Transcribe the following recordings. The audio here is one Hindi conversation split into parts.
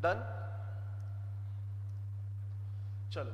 डन? चलो,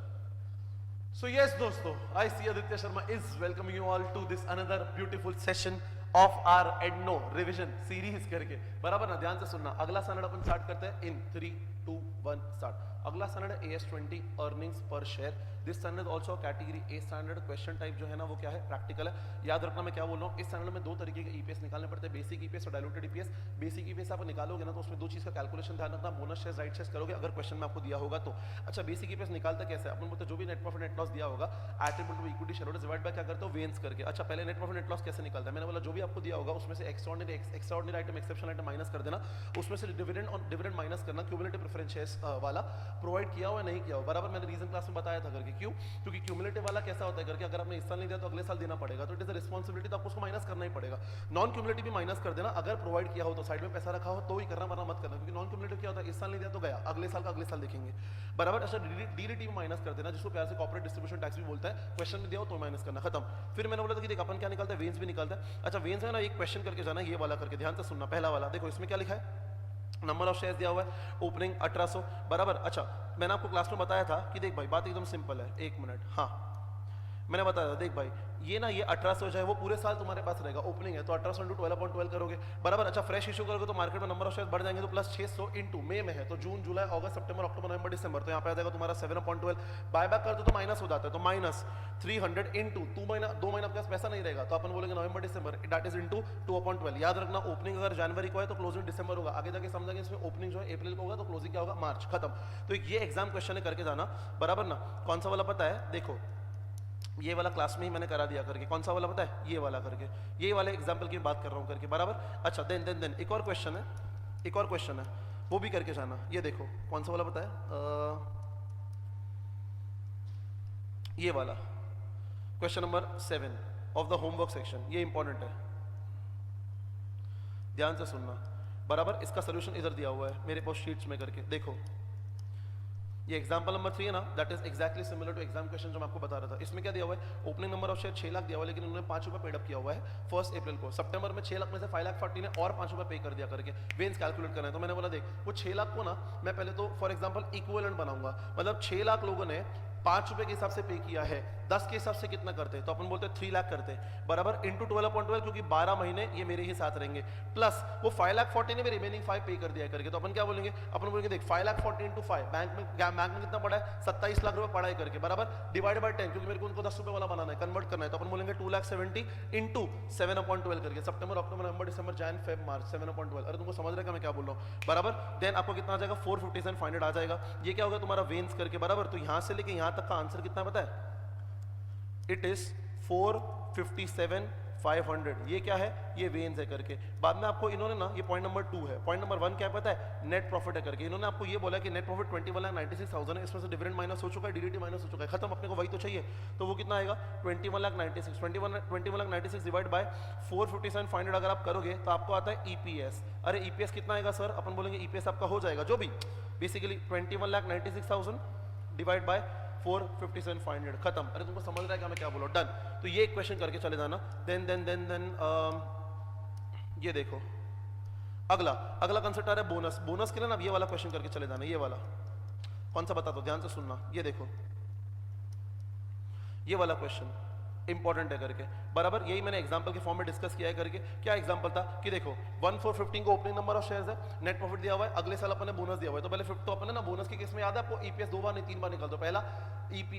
so yes दोस्तों, I see Aditya Sharma is welcoming you all to this another beautiful session of our EDNO revision series करके, बराबर ना? ध्यान से सुनना, अगला स्टैंडर्ड अपन स्टार्ट करते हैं इन 3, 2, 1 स्टार्ट। अगला स्टैंडर्ड AS20 अर्निंग्स पर share. This standard also category a standard. Question type जो है ना वो क्या है? प्रैक्टिकल है। याद रखना मैं क्या बोल रहा हूँ, इस स्टैंडर्ड में दो तरीके के ईपीएस निकालने पड़ते हैं, बेसिक ईपीएस और डायलूटेड ईपीएस। बेसिक ईपीएस आप निकालोगे ना तो उसमें दो चीज का कैलकुलेशन ध्यान रखना, बोनस शेयर राइट शेयर करोगे अगर क्वेश्चन में आपको दिया होगा तो। अच्छा, बेसिक ईपीएस निकालता कैसे? अपन बोलते जो भी नेट प्रॉफिट नेट लॉस दिया होगा attribute to equity shareholders divide by क्या करते हो? वेन्स करके। अच्छा, पहले नेट प्रॉफिट नेट लॉस कैसे निकलता है? मैंने बोला जो भी आपको दिया होगा उसमें से extraordinary item exceptional item minus कर देना, उसमें से डिविडेंड और डिविडेंड माइनस करना, क्यूमुलेटिव प्रेफरेंस शेयर्स वाला प्रोवाइड किया हुआ नहीं किया हुआ, बराबर? मैंने रीजन क्लास में बताया था करके। क्यों? क्योंकि क्यूमुलेटिव वाला कैसा होता है करके, अगर आपने इस साल नहीं दिया तो अगले साल देना पड़ेगा, तो इट इज अ रिस्पांसिबिलिटी, तो आपको उसको माइनस करना ही पड़ेगा। नॉन क्यूमुलेटिव भी माइनस कर देना, अगर प्रोवाइड किया हो तो साइड में पैसा रखा हो तो ही करना, वरना मत करना, क्योंकि नॉन क्यूमुलेटिव क्या होता है, इस साल नहीं दिया तो गया, अगले साल का अगले साल देखेंगे, बराबर? अच्छा, डीडीटी भी माइनस कर देना, जिसको प्यार से कॉर्पोरेट डिस्ट्रीब्यूशन टैक्स भी बोलता है। क्वेश्चन में दिया हो तो माइनस करना, खत्म। फिर मैंने बोला था कि देख अपन क्या निकालता है, वेन्स भी निकालता है। अच्छा, वेन्स है ना, एक क्वेश्चन करके जाना, ये वाला करके, ध्यान से सुनना। पहला वाला देखो, इसमें क्या लिखा है? नंबर ऑफ शेयर्स दिया हुआ है, ओपनिंग 1800, बराबर? अच्छा, मैंने आपको क्लास में बताया था कि देख भाई बात एकदम सिंपल है, एक मिनट, हाँ मैंने बताया था, देख भाई ये ना, ये 1800 जो है वो पूरे साल तुम्हारे पास रहेगा, ओपनिंग है तो 1800 इंटू 12.12 करोगे, बराबर? अच्छा, फ्रेश इशू करोगे तो मार्केट में नंबर ऑफ शेयर्स बढ़ जाएंगे, तो प्लस 600 इंटू मई में है तो जून जुलाई अगस्त सितंबर अक्टूबर नवंबर दिसंबर, तो यहाँ पे आ जाएगा तुम्हारा 7.12। बायबैक करते तो माइनस हो जाता है, तो माइनस 300 इंटू 2 महीना आपके पास पैसा नहीं रहेगा, तो अपन बोलेंगे नवंबर दिसंबर, दैट इज इंटू 2.12। याद रखना, ओपनिंग अगर जनवरी को है तो क्लोजिंग दिसंबर होगा, आगे जाके समझेंगे इसमें ओपनिंग जो है अप्रैल को होगा तो क्लोजिंग क्या होगा? मार्च, खत्म। तो ये एग्जाम क्वेश्चन है, करके जाना, बराबर ना? कौन सा वाला पता है? देखो ये वाला क्लास में ही मैंने करा दिया करके। कौन सा वाला पता है? ये वाला करके, ये वाले एग्जाम्पल की बात कर रहा हूँ करके, बराबर? अच्छा, देन एक और क्वेश्चन है, एक और क्वेश्चन है, वो भी करके जाना। ये देखो कौन सा वाला पता है? ये वाला question number 7 of the homework section, ये इंपॉर्टेंट है, ध्यान से सुनना, बराबर? इसका सोल्यूशन इधर दिया हुआ है मेरे पास शीट्स में करके, देखो ये एग्जांपल नंबर 3 है ना, that is exactly similar to exam question जो मैं आपको बता रहा था। इसमें क्या दिया हुआ है? Opening number of share 6 lakh दिया हुआ है, लेकिन उन्होंने 5 रुपये पेड अप किया हुआ है 1 अप्रैल को। सितंबर में 6 लाख में से 5,40,000 ने और 5 रुपये पे कर दिया करके, वेन्स कैलकुलेट करना है। तो मैंने बोला देख, वो 6 लाख को ना मैं पहले तो फॉर एग्जाम्पल इक्विवेलेंट बनाऊंगा, मतलब 6 लाख लोगों ने 5 रुपए के हिसाब से पे किया है, 10 के हिसाब से कितना करते हैं? तो अपन बोलते हैं 3 लाख करते हैं, बराबर? इंटू 12.12, क्योंकि 12 महीने ये मेरे ही साथ रहेंगे, प्लस वो 5,40,000 ने भी रिमेनिंग 5 पे कर दिया करके। तो अपन क्या बोलेंगे? अपन बोलेंगे देख 5,40,000 इंटू 5, बैंक में कितना पड़ा है? 27 लाख रुपए पड़ा है करके, बराबर? डिवाइड बाय 10, क्योंकि मेरे को उनको 10 रुपए वाला बनाना है, कन्वर्ट करना है, तो अपन बोलेंगे 2,70,000 इंटू 7.12 करके, सितंबर अक्टूबर नवंबर दिसंबर जैन फेब मार्च 7.12। अरे तुमको समझ रहे मैं क्या बोल रहा हूँ, बराबर? देन आपको कितना आ जाएगा? 457,500 आ जाएगा। ये क्या होगा? तुम्हारा वेन्स करके, बराबर? तो यहां से लेके यहां तक का आंसर कितना पता है? It is 457,500। ये क्या है? ये वेन्स है करके। बाद में आपको इन्होंने ना, ये पॉइंट नंबर 2 है, पॉइंट नंबर 1 क्या पता है? नेट प्रॉफिट है करके। इन्होंने आपको ये बोला कि नेट प्रॉफिट 21,96,000 है, इसमें से डिविडेंड माइनस हो चुका है, डीडीटी माइनस हो चुका है, खत्म। अपने को वही तो चाहिए, तो वो कितना आएगा? 21,96,21,96 डिवाइड बाय 457,500 अगर आप करोगे तो आपको आता है ईपीएस। अरे ईपीएस कितना आएगा सर? अपन बोलेंगे ईपीएस आपका हो जाएगा जो भी, बेसिकली 21,96,000 डिवाइड बाय 457,500, खत्म। अरे तुमको समझ रहा है क्या मैं क्या बोल रहा हूँ? डन। तो ये एक क्वेश्चन करके चले जाना। देन ये देखो अगला कंसेप्ट आ रहा है बोनस। बोनस के लिए ना ये वाला क्वेश्चन करके चले जाना। ये वाला कौन सा बता दो, ध्यान से सुनना। ये देखो ये वाला क्वेश्चन इंपॉर्टेंट है करके, बराबर? यही मैंने एग्जांपल के फॉर्म में डिस्कस किया है करके। क्या एग्जांपल था कि देखो 1,415 को ओपनिंग नंबर ऑफ शेयर्स है, नेट प्रॉफिट दिया हुआ है, अगले साल अपने बोनस दिया हुआ है, तो पहले तो अपने ना बोनस के केस में याद है आपको ईपीएस 2 बार नहीं 3 बार निकाल दो। पहला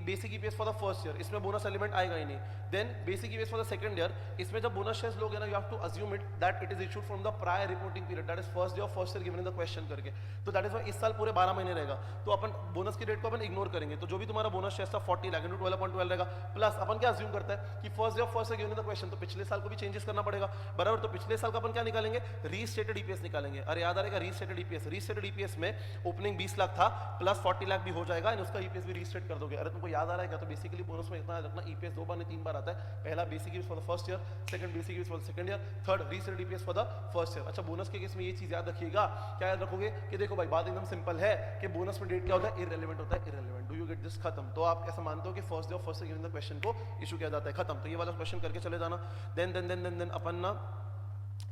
basic EPS for the first year, इसमें बोनस एलिमेंट आएगा ही नहीं। Then basic EPS for the second year, इसमें जब बोनस शेयर्स लोगे ना, you have to assume it that it is issued from the prior reporting period, that is first day of first year given in the question करके। तो दैट इज व्हाई इस साल पूरे 12 महीने रहेगा, तो अपन बोनस की डेट को अपन इग्नोर करेंगे। तो जो भी तुम्हारा बोनस शेयर्स था 40 लाख इंटू 12.12 रहेगा, प्लस अपन क्या अज्यूम करता है कि first day of first year given in the question, तो पिछले साल को भी चेंजेस करना पड़ेगा, बराबर? तो पिछले साल का अपन क्या निकालेंगे? रीस्टेटेड ईपीएस निकालेंगे। अरे याद आ रहेगा रीस्टेटेड ईपीएस, रीस्टेटेड ईपीएस में ओपनिंग 20 लाख था, प्लस 40 लाख भी हो जाएगा, एंड उसका ईपीएस भी रीस्टेट कर दोगे। अरे तुमको याद आ रहा है क्या? तो बेसिकली बोनस में इतना रखना, ईपीएस 2 बार नहीं 3 बार आता है, पहला basic EPS for the first year, second basic EPS for the second year, third restated EPS for the first year. अच्छा, बोनस के केस में ये चीज याद रखिएगा। क्या याद रखोगे? कि देखो भाई बात एकदम सिंपल है कि बोनस में डेट क्या होता है? इररिलेवेंट होता है, irrelevant. Do you get this? खत्म। तो आप ऐसा मानते हो कि first day of first year given the question को इशू किया जाता है, खत्म। तो ये वाला क्वेश्चन करके चले जाना। देन अपन ना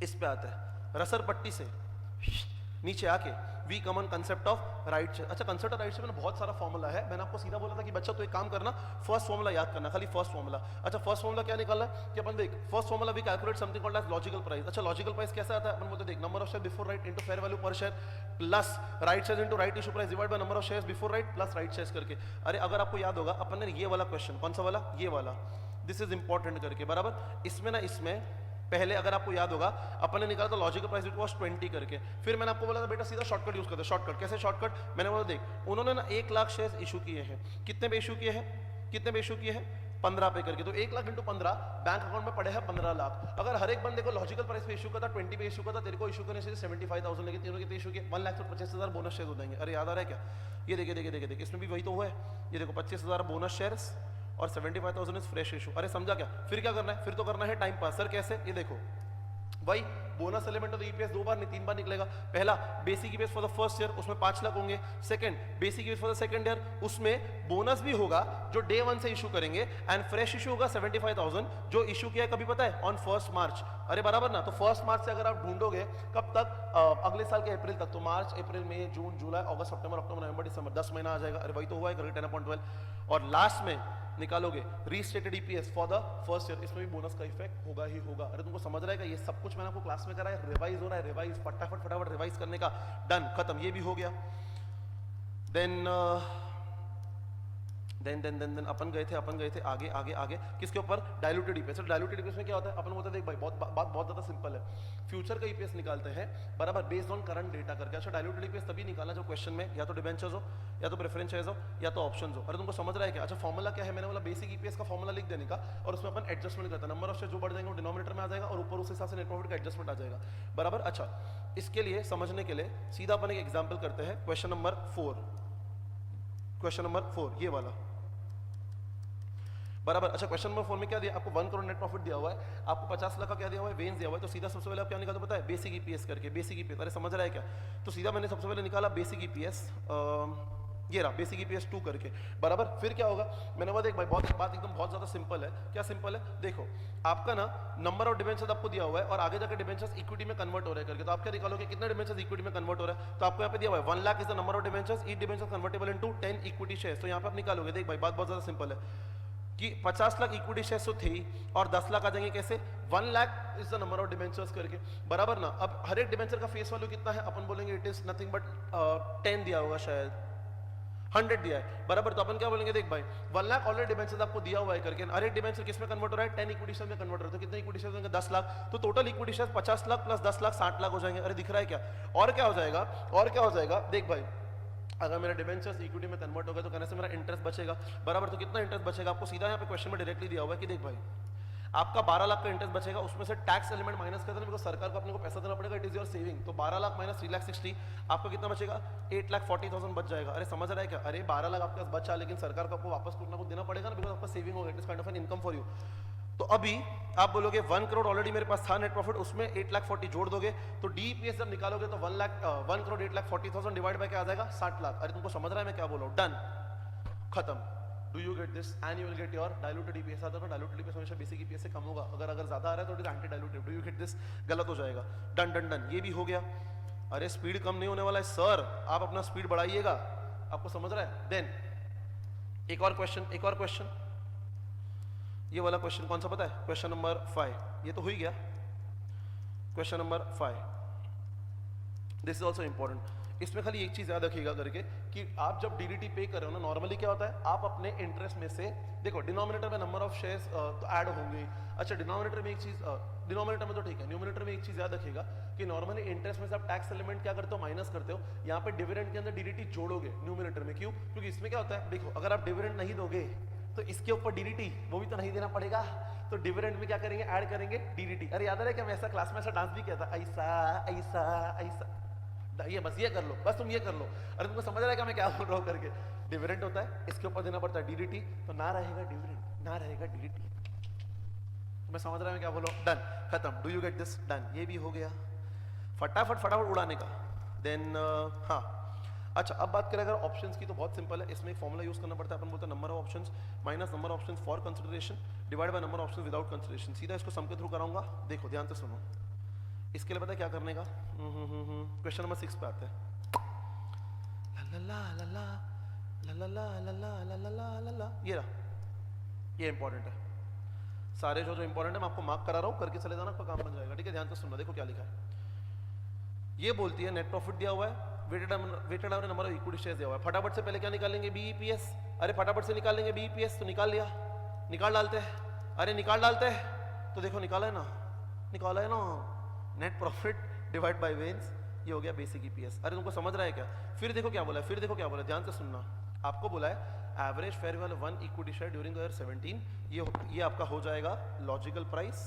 इस पे आते हैं, रसर पट्टी से नीचे आके we come on concept of right share. अच्छा कंसेप्ट ऑफ राइट शेयर में बहुत सारा फॉर्मूला है, मैंने आपको सीधा बोला था कि बच्चा तो एक काम करना, फर्स्ट फॉर्मूला याद करना, खाली फर्स्ट फॉर्मूला। अच्छा फर्स्ट फॉर्मूला क्या निकालना है कि अपन देख, first formula we calculate something called as logical price. अच्छा लॉजिकल प्राइस कैसा आता है, अपन बोलते देख number of share before right into fair value per share plus right share into right issue price divide by number of shares before right plus right shares करके। अरे अगर आपको याद होगा अपन ने ये वाला क्वेश्चन, कौन सा वाला, ये वाला, दिस इज इंपॉर्टेंट करके, बराबर। इसमें ना, इसमें पहले अगर आपको याद होगा अपन ने निकाला था लॉजिकल प्राइस इट वाज 20 करके, फिर मैंने आपको बोला था बेटा सीधा शॉर्टकट यूज करते। शॉर्टकट कैसे, शॉर्टकट मैंने बोला देख उन्होंने ना 1 लाख शेयर्स इशू किए हैं, कितने पे इशू किए हैं, कितने पे इशू किए हैं, 15 पे करके, तो 1 लाख इंटू 15 बैंक अकाउंट में पड़े हैं 15 लाख। अगर हर एक बंदे को लॉजिकल प्राइस पे इशू करता, 20 पे इशू करता, तेरे को इशू करने से 75,000 लेके तीनों कितने इशू किए, 1,25,000 बोनस शेयर हो जाएंगे। अरे याद आ रहा है क्या, ये देखिए देखिए देखिए देखिए, इसमें भी वही तो हुआ है, ये देखो 25,000 बोनस शेयर्स और 75,000 इज फ्रेश इशू। अरे समझा क्या, फिर क्या करना है, फिर तो करना है टाइम पास। सर कैसे, ये देखो भाई बोनस एलिमेंट ऑफ ईपीएस 2 बार नहीं 3 बार निकलेगा। पहला basic EPS for the first year, उसमें 5 लाख होंगे। Second basic EPS for the second year, उसमें बोनस भी होगा जो डे 1 से इशू करेंगे, एंड फ्रेश इशू होगा 75,000 जो इशू किया है कभी पता है, ऑन 1 मार्च। अरे बराबर ना, तो 1 मार्च से अगर आप ढूंढोगे कब तक, अगले साल के अप्रैल तक, तो मार्च अप्रैल मई जून जुलाई अगस्त सितंबर अक्टूबर नवंबर दिसंबर, 10 महीना आ जाएगा। अरे वही तो हुआ है करके 10.12। और लास्ट में निकालोगे restated EPS for the first year, इसमें भी बोनस का इफेक्ट होगा ही होगा। अरे तुमको समझ रहेगा, ये सब कुछ मैंने आपको क्लास में कराया, रिवाइज हो रहा है, रिवाइज फटाफट फटाफट रिवाइज करने का, डन खत्म, ये भी हो गया। देन अपन गए थे आगे आगे आगे किसके ऊपर, डाइल्यूटेड ईपीएस। डाइल्यूटेड ईपीएस में क्या होता है, अपन बोलते हैं देख भाई बात बहुत ज्यादा सिंपल है, फ्यूचर का ईपीएस निकालते हैं बराबर बेस्ड ऑन करंट डेटा करके। अच्छा डाइल्यूटेड ईपीएस तभी निकालना जो क्वेश्चन में या तो डिबेंचर्स हो, या तो प्रेफरेंस शेयर्स हो, या तो ऑप्शंस हो। अरे तुमको समझ रहा है क्या, अच्छा फॉर्मूला क्या है, मैंने बोला बेसिक ईपीएस का फॉर्मूला लिख देने का, और उसमें अपन एडजस्टमेंट करता है, नंबर ऑफ शेयर जो बढ़ जाएंगे वो डिनोमिनेटर में आ जाएगा, और ऊपर उस हिसाब से नेट प्रॉफिट का एडजस्टमेंट आ जाएगा, बराबर। अच्छा इसके लिए समझने के लिए सीधा अपन एक एग्जाम्पल करते हैं, क्वेश्चन नंबर 4, ये वाला बराबर। अच्छा क्वेश्चन नंबर 4 में क्या दिया आपको, 1 करोड़ नेट प्रॉफिट दिया हुआ है, आपको 50 लाख का क्या दिया हुआ है, वेन्स दिया हुआ है, तो सीधा सबसे पहले आप क्या निकालते पता है, बेसिक ईपीएस करके, बेसिक ईपीएस। अरे समझ रहा है क्या, तो सीधा मैंने सबसे पहले निकाला बेसिक ईपीएस, ये रहा बेसिक ईपीएस 2 करके, बराबर। फिर क्या होगा, मैंने बोला देख भाई बात एकदम बहुत ज्यादा सिंपल है। क्या सिंपल है, देखो आपका ना नंबर ऑफ डिबेंचर्स आपको दिया हुआ है, और आगे जाकर डिबेंचर्स इक्विटी में कन्वर्ट हो रहे हैं करके, तो आप क्या निकालोगे, कितना डिबेंचर्स इक्विटी में कन्वर्ट हो रहा है, तो आपको यहाँ पे दिया हुआ है 1 lakh is the number of debentures, each debenture convertible into 10 equity shares. तो यहाँ पे आप निकालोगे, देख भाई बात बहुत ज्यादा सिंपल है कि 50 लाख इक्विटी शेयर्स तो थे ही, और 10 लाख आ जाएंगे कैसे, 1 lakh is the number of debentures करके, बराबर ना। अब हर एक डिबेंचर का फेस वैल्यू कितना है, अपन बोलेंगे इट इज नथिंग बट 10 दिया होगा शायद, 100 दिया है, बराबर। तो अपन क्या बोलेंगे, देख भाई 1 लाख ऑलरेडी डिबेंचर आपको दिया हुआ है करके, हर एक डिबेंचर किस में कन्वर्ट हो रहा है, 10 इक्विटी शेयर में कन्वर्ट हो रहा है, तो कितने इक्विटी शेयर होंगे, 10 लाख, तो total equity share 50 lakh plus 10 lakh 60 lakh हो जाएंगे। अरे दिख रहा है क्या, और क्या हो जाएगा, देख भाई अगर मेरा डिबेंचर्स इक्विटी में कन्वर्ट हो गया तो कहने से मेरा इंटरेस्ट बचेगा, बराबर। तो कितना इंटरेस्ट बचेगा, आपको सीधा यहाँ पे क्वेश्चन में डायरेक्टली दिया हुआ है कि देख भाई आपका 12 लाख का इंटरेस्ट बचेगा, उसमें से टैक्स एलिमेंट माइनस कर देना, बिकॉज सरकार को अपने को पैसा देना पड़ेगा, इट इज योर सेविंग। तो 12 लाख माइनस 3,60,000 आपका कितना बचेगा, 8,40,000 बच जाएगा। अरे समझ रहा है क्या, अरे 12 लाख आपके पास बचा, लेकिन सरकार को आपको वापस कुछ ना कुछ देना पड़ेगा ना, बिकॉज आपका सेविंग होगा, it is kind of an income for you. तो अभी आप बोलोगे 1 करोड़ ऑलरेडी मेरे पास था नेट प्रॉफिट, उसमें 8,40,000 जोड़ दोगे, तो डीपीएस जब निकालोगे तो 1 करोड़ 8,40,000 डिवाइड बाय क्या आ जाएगा, 60 लाख। अरे तुमको समझ रहा है मैं क्या बोल रहा हूँ, डन खत्म। Do you get this, and you will get your diluted EPS. आता है डाइल्यूटेड ईपीएस हमेशा बेसिक ईपीएस से कम होगा, अगर ज्यादा आ रहा है तो it is anti diluted. Do you get this, गलत हो जाएगा, डन, ये भी हो गया। अरे स्पीड कम नहीं होने वाला है सर, आप अपना स्पीड बढ़ाइएगा, आपको समझ रहा है। देन एक और क्वेश्चन, ये वाला क्वेश्चन कौन सा पता है, क्वेश्चन नंबर 5, ये तो हो ही गया। Question number 5 this is also important, इसमें खाली एक चीज याद रखिएगा करके कि आप जब डीडीटी पे कर रहे हो ना, नॉर्मली क्या होता है, आप अपने इंटरेस्ट में से देखो, डिनोमिनेटर में नंबर ऑफ शेयर्स तो ऐड होंगे। अच्छा डिनोमिनेटर में एक चीज, डिनोमिनेटर में तो ठीक है, न्यूमिनेटर में एक चीज याद रखिएगा कि नॉर्मली इंटरेस्ट में से आप टैक्स एलिमेंट क्या करते हो, माइनस करते हो। यहाँ पे डिविडेंड के अंदर डीडीटी जोड़ोगे न्यूमिनेटर में, क्यों, क्योंकि इसमें क्या होता है, देखो अगर आप डिविडेंड नहीं दोगे तो इसके ऊपर डीडीटी वो भी तो नहीं देना पड़ेगा, तो डिविडेंड में क्या करेंगे, ऐड करेंगे डीडीटी। अरे याद आ रहा है क्या, मैं ऐसा क्लास में ऐसा डांस भी किया था, ऐसा, ये बस ये कर लो, बस तुम ये कर लो। अरे तुमको समझ रहा है क्या मैं क्या बोल रहा हूँ करके, डिविडेंड होता है, इसके ऊपर देना पड़ता है डीडीटी, तो ना रहेगा डिविडेंड ना रहेगा डीडीटी। मैं समझ रहा हूँ मैं क्या बोल रहा हूँ, डन खत्म। Do you get this, done, ये भी हो गया। फटाफट उड़ाने का। देन हाँ अच्छा, अब बात करें अगर ऑप्शंस की तो बहुत सिंपल है, इसमें एक फॉर्मूला यूज करना पड़ता है, अपन बोलते हैं number of options minus number of options for consideration divide by number of options without consideration. सीधा इसको सम के थ्रू कराऊंगा, देखो ध्यान से सुनो। इसके लिए पता है क्या करने का, क्वेश्चन नंबर 6 पे आते हैं। ला ला ला ला ला ला ला ला ला ला ला ला ला, ये रहा, ये इंपॉर्टेंट है। सारे जो जो इंपॉर्टेंट है मैं आपको मार्क करा रहा हूं, करके चले जाना, आपका काम बन जाएगा। ठीक है, ध्यान से सुनना, देखो क्या लिखा है। ये बोलती है नेट प्रॉफिट दिया हुआ है, weighted average number of equity shares दिया हुआ है। फटाफट से पहले क्या निकालेंगे, बीईपीएस। अरे फटाफट से निकालेंगे बीईपीएस, तो निकाल लिया, निकाल डालते हैं। अरे निकाल डालते हैं, तो देखो निकाला है ना, निकाला है ना, net profit divide by veins, ये हो गया बेसिक ईपीएस। अरे तुमको समझ रहा है क्या? फिर देखो क्या बोला है, फिर देखो क्या बोला है, ध्यान से सुनना। आपको बोला है average fair value 1 equity share during the year 17, ये आपका हो जाएगा लॉजिकल प्राइस,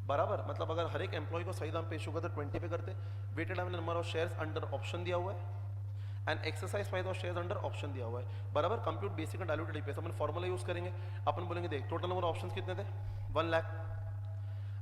बराबर। मतलब अगर हर एक एम्प्लॉय को सही दाम पे इशू करते 20 पे करते, weighted average number of shares under option दिया हुआ है and exercise price of shares under option दिया हुआ है, बराबर। Compute basic and diluted EPS, अपन फॉर्मूला यूज करेंगे। अपन बोलेंगे देख टोटल नंबर ऑफ ऑप्शंस कितने थे, 1 लाख।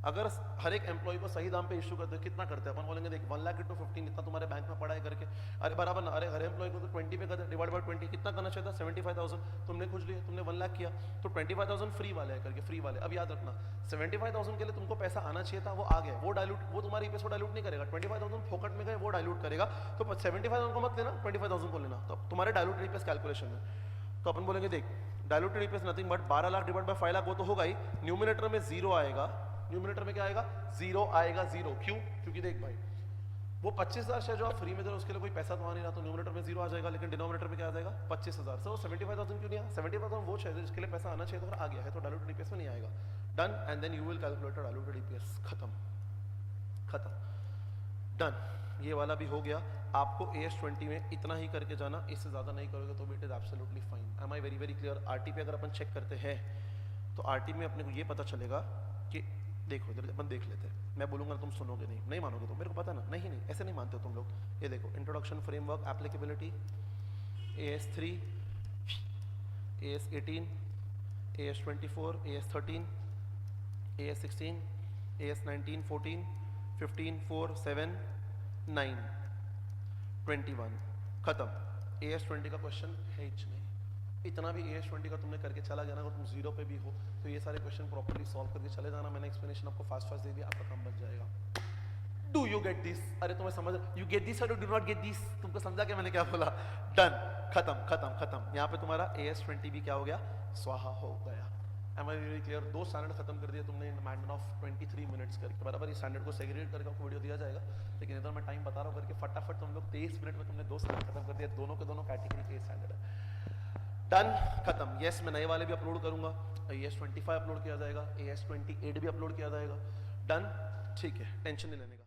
अगर हर एक एम्प्लॉय को सही दाम पे इशू करते हो कितना करते हैं, अपन बोलेंगे देख 1 लाख इंटू 15 इतना तुम्हारे बैंक में पड़ा है करके। अरे बराबर ना, अरे हर एम्प्लॉय को तो 20 पे करते, डिवाइड बाय 20 कितना करना चाहिए था, 75,000। तुमने कुछ लिया, तुमने 1 लाख किया, तो 25,000 फ्री वाले है करके, फ्री वाले। अब याद रखना 75,000 के लिए तुमको पैसा आना चाहिए था, वो आ गया, वो डाइल्यूट, वो तुम्हारे ईपीएस को डाइल्यूट नहीं करेगा। 25,000 फोकट में गए, वो डाइल्यूट करेगा। तो 75,000 को मत लेना, 25,000 को लेना, तो तुम्हारे डाइल्यूटेड ईपीएस कैलकुलेशन में। तो अपन बोलेंगे देख diluted EPS nothing but 12 lakh divide by 5 lakh, वो तो होगा ही। न्यूमिनेटर में 0 आएगा, न्यूमिनेटर में क्या आएगा, 0 आएगा, 0। क्यों? क्योंकि देख भाई वो 25,000 शेयर जो आप फ्री में दे रहे हो उसके लिए कोई पैसा तो आ नहीं रहा, तो न्यूमिनेटर में 0 आ जाएगा, लेकिन डिनोमिनेटर में क्या आ जाएगा, 25,000। सो 75,000 क्यों नहीं आया? 75,000 वो शेयर जिसके लिए पैसा आना चाहिए, तो अगर आ गया है तो डाइल्यूटेड ईपीएस में नहीं आएगा। Done, and then you will calculate diluted EPS. खत्म, खत्म, डन। ये वाला भी हो गया। आपको AS20 में इतना ही करके जाना, इससे ज्यादा नहीं करोगे तो it is absolutely fine. Am I very very clear? RT पे अगर अपन चेक करते हैं तो आरटी में अपने को ये पता चलेगा कि देखो इधर अपन देख लेते हैं, मैं बोलूंगा तुम सुनोगे नहीं, नहीं मानोगे तो, मेरे को पता ना, नहीं नहीं ऐसे नहीं मानते हो तुम लोग। ये देखो introduction framework applicability, AS3, AS18, AS24, AS13, AS16, AS19, 14, 15, 4, 7, 9, 21, खत्म। AS20 का क्वेश्चन है ही नहीं। इतना भी AS20 का तुमने करके चला गया ना, अगर तुम 0 पे भी हो तो ये सारे क्वेश्चन प्रॉपर्ली सॉल्व करके चले जाना। मैंने एक्सप्लेनेशन आपको फास्ट फास्ट दे दिया, आपका काम बन जाएगा। Do you get this? अरे तुम्हें समझ, यू गेट दिस और डू नॉट गेट दिस? तुमको समझा क्या मैंने क्या बोला? डन, खत्म खत्म खत्म। यहाँ पे तुम्हारा AS20 भी क्या हो गया, स्वाहा हो गया। Am I very clear? 2 standard खत्म कर दिया तुमने इन मैटर ऑफ 23 मिनट्स करके, बराबर। इस स्टैंडर्ड को सेग्रीगेट करके आपको वीडियो दिया जाएगा, लेकिन इधर मैं टाइम बता रहा हूँ करके फटाफट तुम लोग 23 मिनट में तुमने 2 स्टैंडर्ड खत्म कर दिया। दोनों के दोनों कैटेगरी के स्टैंडर्ड है। डन, खत्म। यस, मैं नए वाले भी अपलोड करूंगा, AS25 अपलोड किया जाएगा, AS28 भी अपलोड किया जाएगा। डन, ठीक है, टेंशन नहीं लेने का।